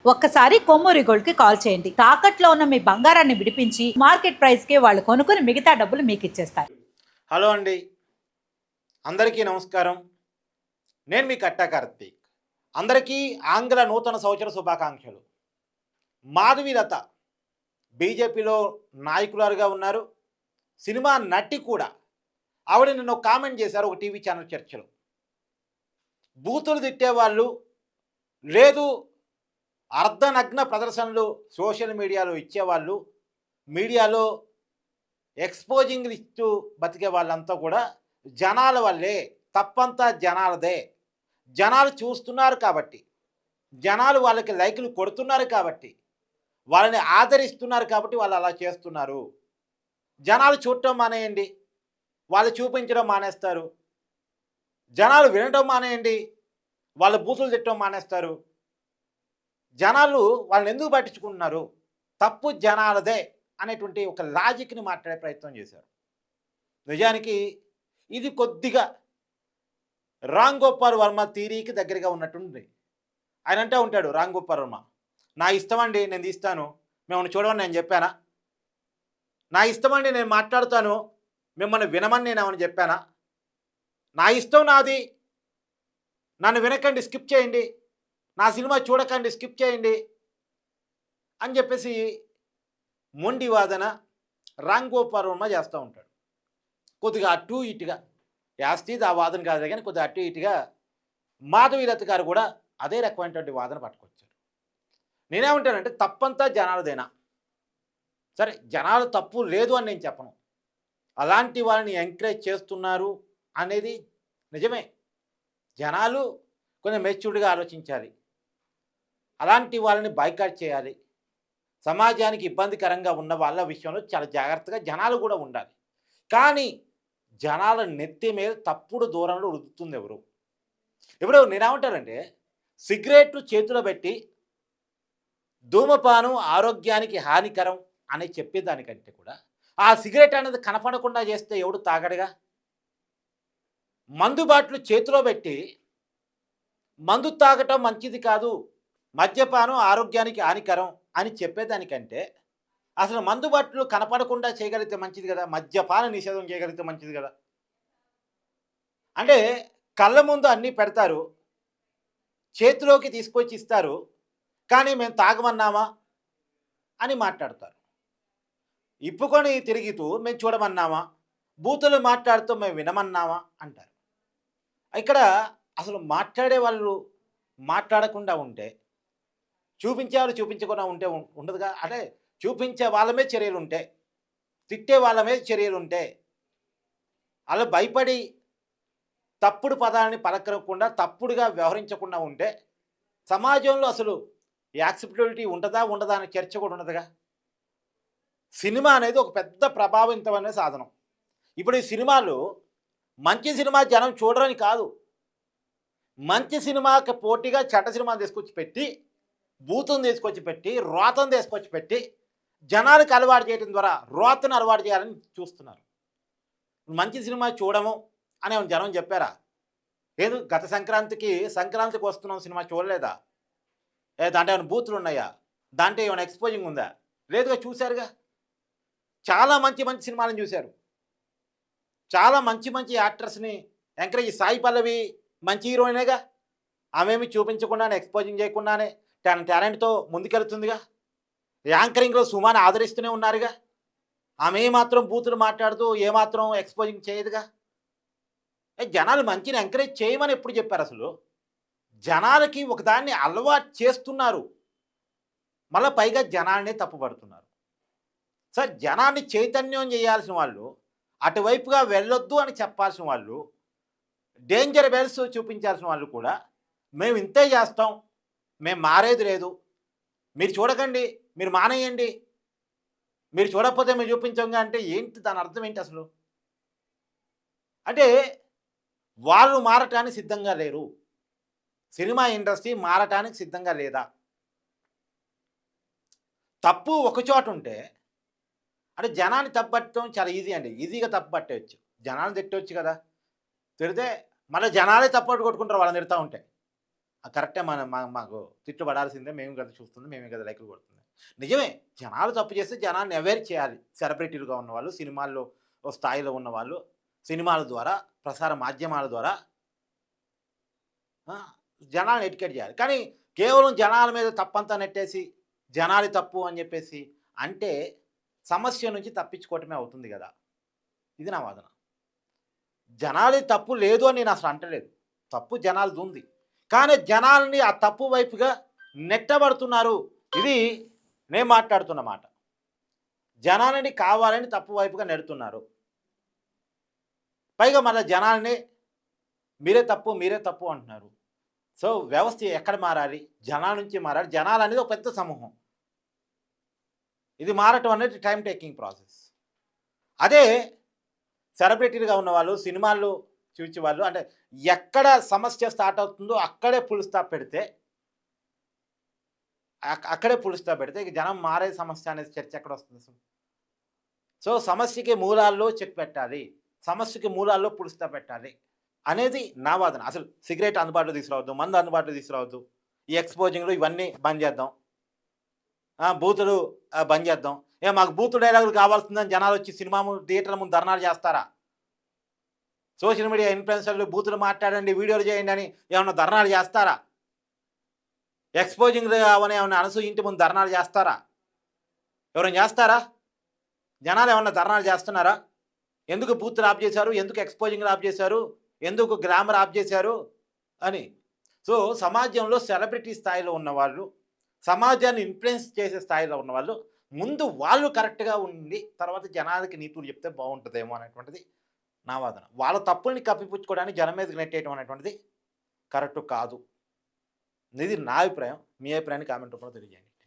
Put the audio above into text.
ఒక్కసారి కొమ్మూరి గోల్డ్ కి కాల్ చేయండి. తాకట్లో ఉన్న మీ బంగారాన్ని విడిపించి మార్కెట్ ప్రైస్ కి వాళ్ళు కొనుక్కుని మిగతా డబ్బులు మీకు ఇచ్చేస్తారు. హలో అండి, అందరికీ నమస్కారం. నేను మీ కట్టా కార్తీక్. అందరికీ ఆంగ్ల నూతన సంవత్సర శుభాకాంక్షలు. మాధవీలత బీజేపీలో నాయకురాలుగా ఉన్నారు, సినిమా నటి కూడా. ఆవిడ నిన్న ఒక కామెంట్ చేశారు ఒక టీవీ ఛానల్ చర్చలో. బూతులు తిట్టేవాళ్ళు, లేదు అర్ధనగ్న ప్రదర్శనలు సోషల్ మీడియాలో ఇచ్చేవాళ్ళు, మీడియాలో ఎక్స్పోజింగ్లు ఇస్తూ బతికే వాళ్ళంతా కూడా జనాల వల్లే, తప్పంతా జనాలదే. జనాలు చూస్తున్నారు కాబట్టి, జనాలు వాళ్ళకి లైకులు కొడుతున్నారు కాబట్టి, వాళ్ళని ఆదరిస్తున్నారు కాబట్టి వాళ్ళు అలా చేస్తున్నారు. జనాలు చూడటం మానేయండి, వాళ్ళు చూపించడం మానేస్తారు. జనాలు వినడం మానేయండి, వాళ్ళ బూతులు తిట్టడం మానేస్తారు. జనాలు వాళ్ళని ఎందుకు పట్టించుకుంటున్నారు, తప్పు జనాలదే అనేటువంటి ఒక లాజిక్ని మాట్లాడే ప్రయత్నం చేశారు. నిజానికి ఇది కొద్దిగా రామ్ గోపాల్ వర్మ థీరీకి దగ్గరగా ఉన్నట్టుంది. ఆయన అంటే ఉంటాడు రామ్ గోపాల్ వర్మ, నా ఇష్టం అండి నేను తీస్తాను, మిమ్మల్ని చూడమని నేను చెప్పానా? నా ఇష్టం అండి నేను మాట్లాడుతాను, మిమ్మల్ని వినమని నేను ఏమని చెప్పానా? నా ఇష్టం నాది, నన్ను వినకండి, స్కిప్ చేయండి, నా సినిమా చూడకండి, స్కిప్ చేయండి అని చెప్పేసి మొండి వాదన రామ్ గోపాల్ వర్మ చేస్తూ ఉంటాడు. కొద్దిగా అటు ఇటుగా యాస్టీది ఆ వాదన కాదు కానీ కొద్దిగా అటు ఇటుగా మాధవీలత గారు కూడా అదే రకమైనటువంటి వాదన పట్టుకొచ్చారు. నేనేమంటానంటే తప్పంతా జనాలదేనా? సరే, జనాలు తప్పు లేదు అని నేను చెప్పను, అలాంటి వాళ్ళని ఎంకరేజ్ చేస్తున్నారు అనేది నిజమే. జనాలు కొంచెం మెచ్యూర్డ్గా ఆలోచించాలి, అలాంటి వాళ్ళని బాయ్కాట్ చేయాలి. సమాజానికి ఇబ్బందికరంగా ఉన్న వాళ్ళ విషయంలో చాలా జాగ్రత్తగా జనాలు కూడా ఉండాలి. కానీ జనాల నెత్తి మీద తప్పుడు దూరంలో రుద్దుతుంది ఎవరు? ఇప్పుడు నేనేమంటానంటే, సిగరెట్ చేతిలో పెట్టి ధూమపానం ఆరోగ్యానికి హానికరం అని చెప్పేదానికంటే కూడా ఆ సిగరెట్ అనేది కనపడకుండా చేస్తే ఎవడు తాగడుగా? మందు బాటలు చేతిలో పెట్టి మందు తాగటం మంచిది కాదు, మద్యపానం ఆరోగ్యానికి హానికరం అని చెప్పేదానికంటే అసలు మందు బాటలు కనపడకుండా చేయగలిగితే మంచిది కదా, మద్యపాన నిషేధం చేయగలిగితే మంచిది కదా. అంటే కళ్ళ ముందు అన్నీ పెడతారు, చేతిలోకి తీసుకొచ్చి ఇస్తారు, కానీ మేము తాగమన్నామా అని మాట్లాడతారు. ఇప్పుకొని తిరుగుతూ మేము చూడమన్నామా, బూతులు మాట్లాడుతూ మేము వినమన్నామా అంటారు. ఇక్కడ అసలు మాట్లాడే వాళ్ళు మాట్లాడకుండా ఉంటే, చూపించేవాళ్ళు చూపించకుండా ఉంటే ఉండదుగా. అంటే చూపించే వాళ్ళ మీద చర్యలు ఉంటే, తిట్టే వాళ్ళ మీద చర్యలు ఉంటే, అలా భయపడి తప్పుడు పదాలని పలకకుండా తప్పుడుగా వ్యవహరించకుండా ఉంటే సమాజంలో అసలు యాక్సెప్టబిలిటీ ఉంటుందా ఉండదా అనే చర్చ కూడా ఉండదుగా. సినిమా అనేది ఒక పెద్ద ప్రభావితమైన సాధనం. ఇప్పుడు ఈ సినిమాలు మంచి సినిమా జనం చూడరని కాదు, మంచి సినిమాకి పోటీగా చెడ్డ సినిమాని తీసుకొచ్చి పెట్టి, బూతుని తీసుకొచ్చి పెట్టి, రోతను తీసుకొచ్చి పెట్టి జనాలకు అలవాటు చేయడం ద్వారా రోతను అలవాటు చేయాలని చూస్తున్నారు. మంచి సినిమా చూడము అని జనం చెప్పారా? లేదు, గత సంక్రాంతికి వస్తున్నాం సినిమా చూడలేదా? దాంట్లో ఏమైనా బూతులు ఉన్నాయా? దాంట్లో ఏమైనా ఎక్స్పోజింగ్ ఉందా? లేదుగా, చూశారుగా. చాలా మంచి మంచి సినిమాలను చూశారు, చాలా మంచి మంచి యాక్టర్స్ని ఎంకరేజ్. సాయి పల్లవి మంచి హీరోయినేగా, ఆమెమి చూపించకుండానే ఎక్స్పోజింగ్ చేయకుండానే తన టాలెంట్తో ముందుకెళ్తుందిగా. యాంకరింగ్లో సుమాని ఆదరిస్తూనే ఉన్నారుగా, ఆమె ఏమాత్రం బూతులు మాట్లాడుతూ ఏమాత్రం ఎక్స్పోజింగ్ చేయదుగా. జనాలు మంచిని ఎంకరేజ్ చేయమని ఎప్పుడు చెప్పారు? అసలు జనాలకి ఒకదాన్ని అలవాటు చేస్తున్నారు, మళ్ళీ పైగా జనాన్నే తప్పుపడుతున్నారు. సార్, జనాన్ని చైతన్యం చేయాల్సిన వాళ్ళు, అటువైపుగా వెళ్ళొద్దు అని చెప్పాల్సిన వాళ్ళు, డేంజర్ బెల్స్ చూపించాల్సిన వాళ్ళు కూడా మేము ఇంతే చేస్తాం, మేము మారేది లేదు, మీరు చూడకండి, మీరు మానేయండి, మీరు చూడకపోతే మేము చూపించంగా అంటే ఏంటి దాని అర్థం ఏంటి అసలు? అంటే వాళ్ళు మారటానికి సిద్ధంగా లేరు, సినిమా ఇండస్ట్రీ మారటానికి సిద్ధంగా లేదా? తప్పు ఒకచోట ఉంటే అంటే జనాన్ని తప్పట్టడం చాలా ఈజీ అండి, ఈజీగా తప్పుపట్టేయచ్చు. జనాన్ని తిట్టవచ్చు కదా, తిడితే మళ్ళీ జనాలే తప్పట్టు కొట్టుకుంటారు వాళ్ళని తిడతా ఉంటే. కరెక్టే మాకు తిట్టు పడాల్సిందే, మేము కదా చూస్తుంది, మేమే కదా లైకులు కొడుతుంది. నిజమే, జనాలు తప్పు చేస్తే జనాన్ని అవేర్ చేయాలి. సెలబ్రిటీలుగా ఉన్నవాళ్ళు, సినిమాల్లో ఓ స్థాయిలో ఉన్నవాళ్ళు, సినిమాల ద్వారా, ప్రసార మాధ్యమాల ద్వారా ఆ! జనాల్ని ఎడ్యుకేట్ చేయాలి. కానీ కేవలం జనాల మీద తప్పంతా నెట్టేసి, జనాలి తప్పు అని చెప్పేసి అంటే సమస్య నుంచి తప్పించుకోవటమే అవుతుంది గదా! ఇది నా వాదన. జనాలి తప్పు లేదు అని నేను అసలు అంటలేదు. తప్పు జనాలది ఉంది. కానీ జనాల్ని ఆ తప్పు వైపుగా నెట్టబడుతున్నారు. ఇది నేను మాట్లాడుతున్న మాట. జనాలని కావాలని తప్పు వైపుగా నెడుతున్నారు. పైగా మళ్ళా జనాల్ని మీరే తప్పు అంటున్నారు. సో, వ్యవస్థ ఎక్కడ మారాలి? జనాల నుంచి మారాలి. జనాలనేది ఒక పెద్ద సమూహం. ఇది మారటం అనేది టైమ్ టేకింగ్ ప్రాసెస్. అదే సెలబ్రిటీలుగా ఉన్నవాళ్ళు, సినిమాల్లో చూచేవాళ్ళు అంటే ఎక్కడ సమస్య స్టార్ట్ అవుతుందో అక్కడే ఫుల్ స్టాప్ పెడితే అక్కడే ఫుల్ స్టాప్ పెడితే ఇక జనం మారే సమస్య అనేది చర్చ ఎక్కడొస్తుంది అసలు? సో, సమస్యకి మూలాల్లో చెక్ పెట్టాలి. సమస్యకి మూలాల్లో ఫుల్ స్టాప్ పెట్టాలి అనేది నా వాదన. అసలు సిగరెట్ అందుబాటులో తీసుకురావద్దు, మందు అందుబాటులో తీసుకురావద్దు, ఈ ఎక్స్‌పోజింగ్‌లు ఇవన్నీ బంద్ చేద్దాం. బూతులు బంద్ చేద్దాం. మాకు బూతు డైలాగులు కావాల్సిందని జనాలొచ్చి సినిమా థియేటర్ల ముందు ధర్నాలు చేస్తారా? సోషల్ మీడియా ఇన్‌ఫ్లుయెన్సర్లు బూతులు మాట్లాడండి, వీడియోలు చేయండి అని ఏమన్నా ధర్నాలు చేస్తారా? ఎక్స్‌పోజింగ్‌లు అవని ఏమన్నా అనసూయ ఇంటి ముందు ధర్నాలు చేస్తారా? ఎవరైనా చేస్తారా? జనాలు ఏమన్నా ధర్నాలు చేస్తున్నారా? ఎందుకు బూతులు ఆఫ్ చేశారు? ఎందుకు ఎక్స్‌పోజింగ్‌లు ఆఫ్ చేశారు? ఎందుకు గ్లామర్ ఆఫ్ చేశారు అని. సో, సమాజంలో సెలబ్రిటీ స్థాయిలో ఉన్నవాళ్ళు, సమాజాన్ని ఇన్‌ఫ్లుయెన్స్ చేసే స్థాయిలో ఉన్నవాళ్ళు ముందు వాళ్ళు కరెక్ట్‌గా ఉండి తర్వాత జనాలకి నీతులు చెప్తే బాగుంటుందేమో అనేటువంటిది నా వాదన. వాళ్ళ తప్పుల్ని కప్పిపుచ్చుకోవడానికి జనం మీదకి నెట్టేయడం అనేటువంటిది కరెక్ట్ కాదు. ఇది నా అభిప్రాయం. మీ అభిప్రాయాన్ని కామెంట్ రూపంలో తెలియజేయండి.